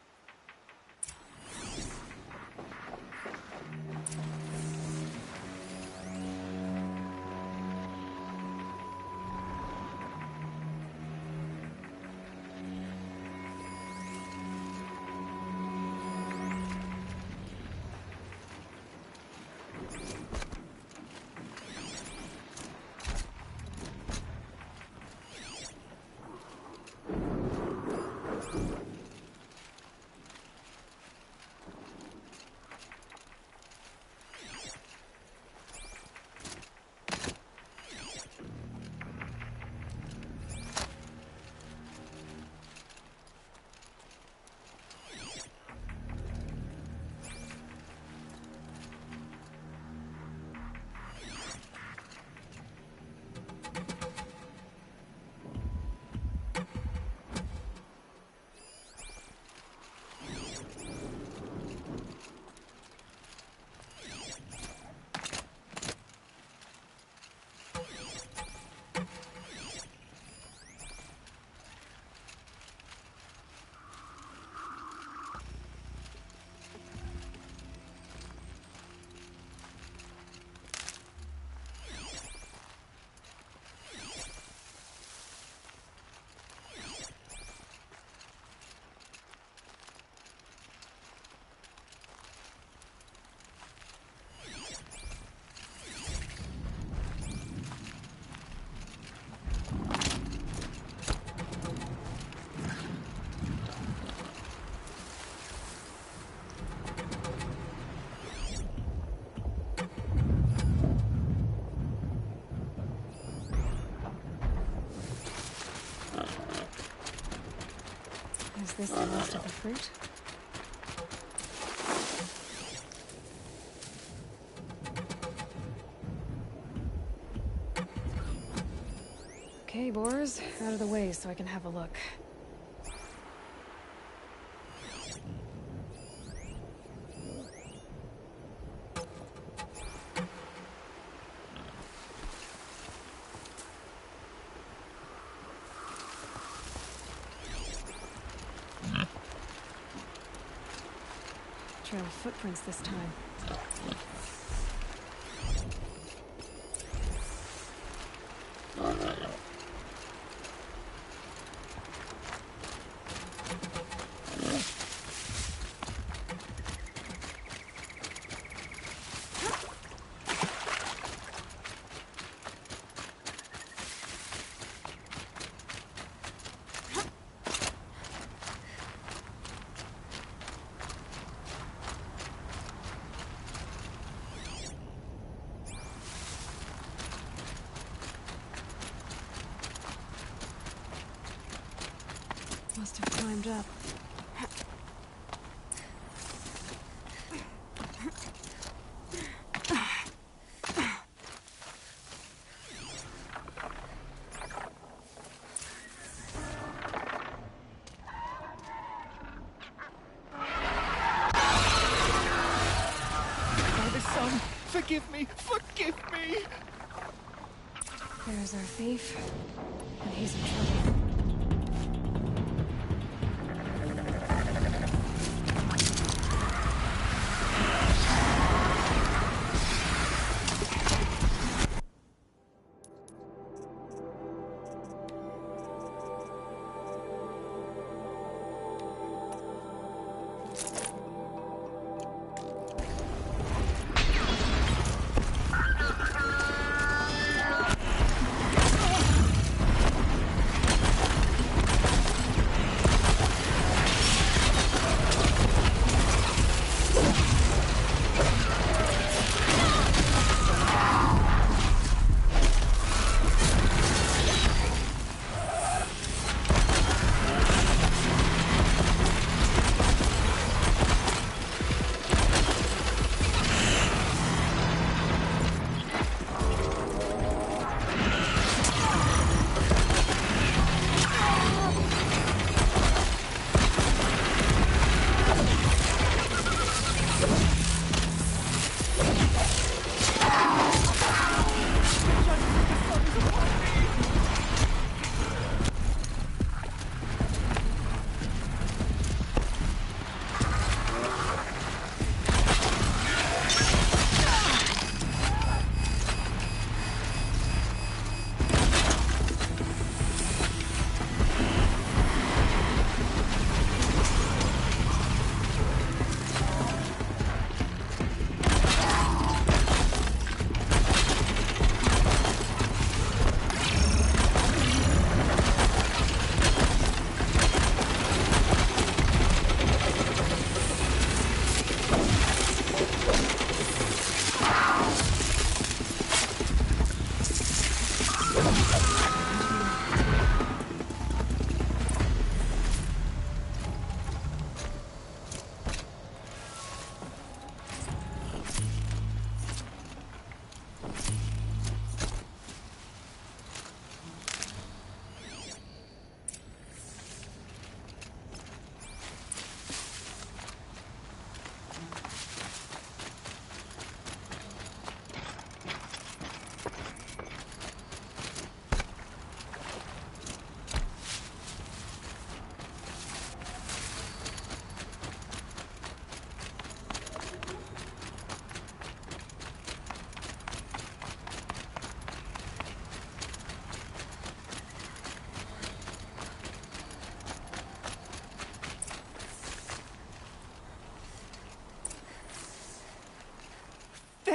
S3: Is this the last of the fruit? Okay, boars, out of the way so I can have a look. Trail of footprints this time. Must have climbed up.
S14: Father, son, forgive me! Forgive me!
S3: There's our thief, and he's in trouble.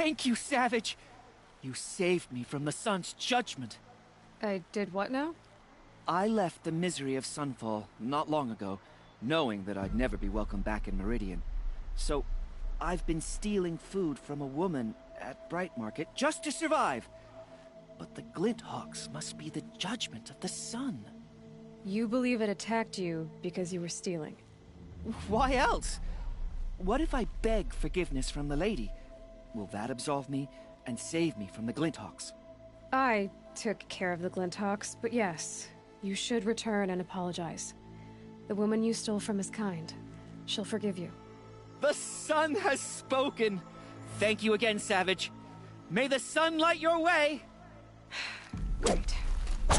S7: Thank you, Savage! You saved me from the sun's judgment.
S3: I did what now?
S7: I left the misery of Sunfall not long ago, knowing that I'd never be welcome back in Meridian. So, I've been stealing food from a woman at Bright Market just to survive. But the Glinthawks must be the judgment of the sun.
S3: You believe it attacked you because you were stealing?
S7: Why else? What if I beg forgiveness from the lady? Will that absolve me and save me from the Glinthawks?
S3: I took care of the Glinthawks, but yes, you should return and apologize. The woman you stole from is kind. She'll forgive you.
S7: The sun has spoken! Thank you again, Savage. May the sun light your way!
S3: Great.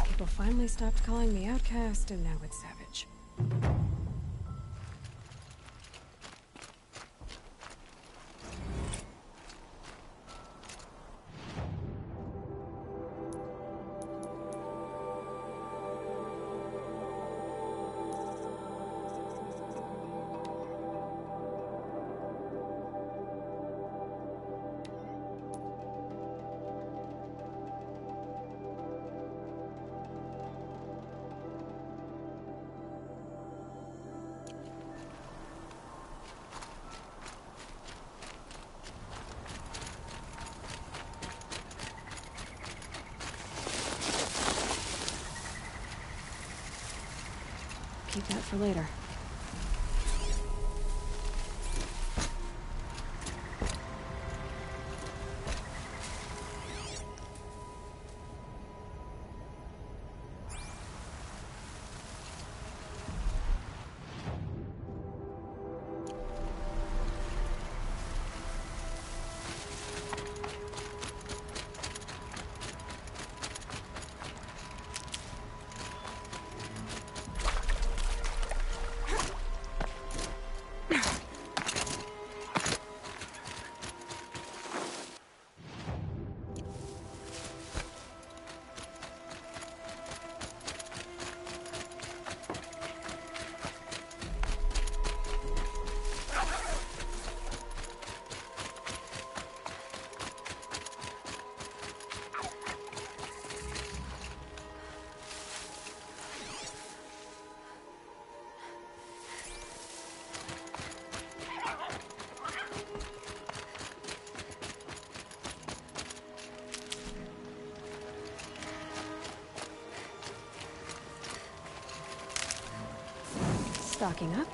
S3: People finally stopped calling me outcast, and now it's Savage. Keep that for later. Stocking up.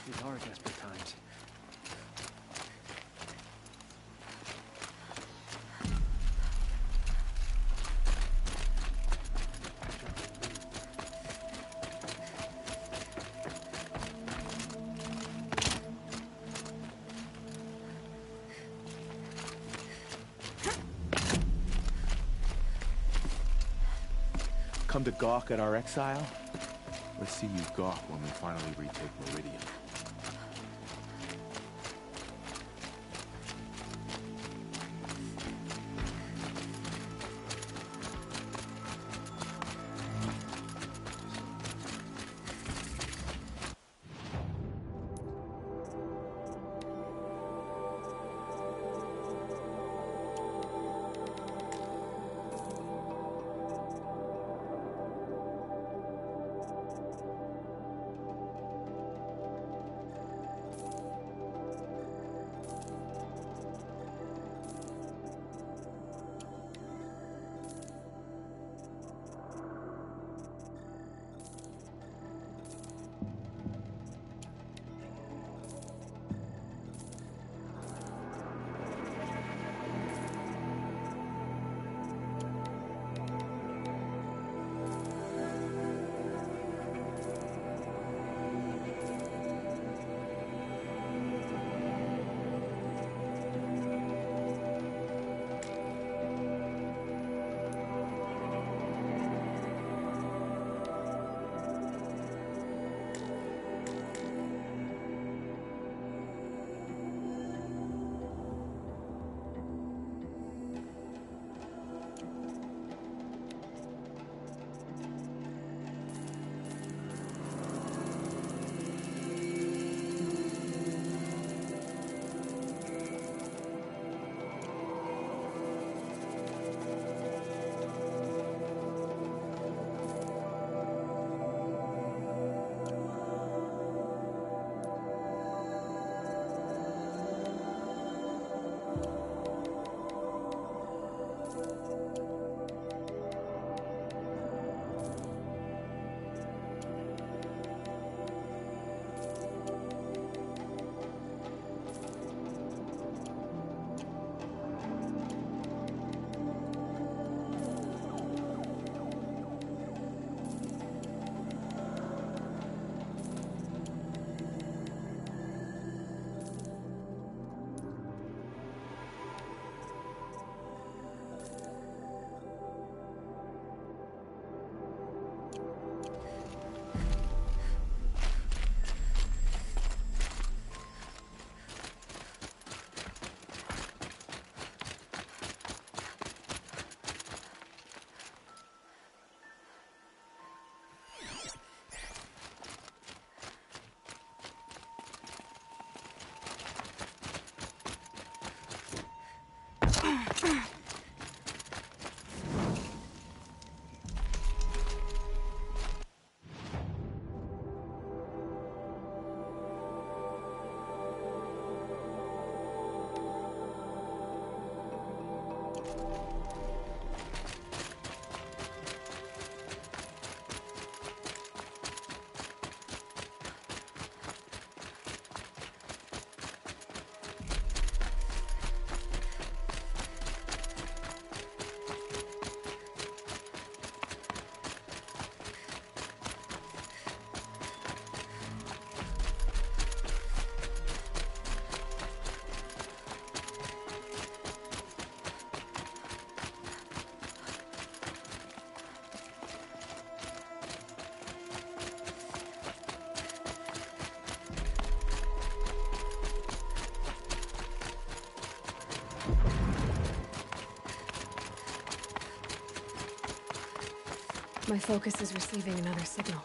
S13: These are desperate times.
S12: Come to gawk at our exile? Let's see you gawk when we finally retake Meridian.
S3: My focus is receiving another signal.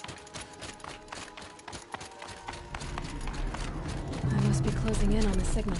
S3: I must be closing in on the signal.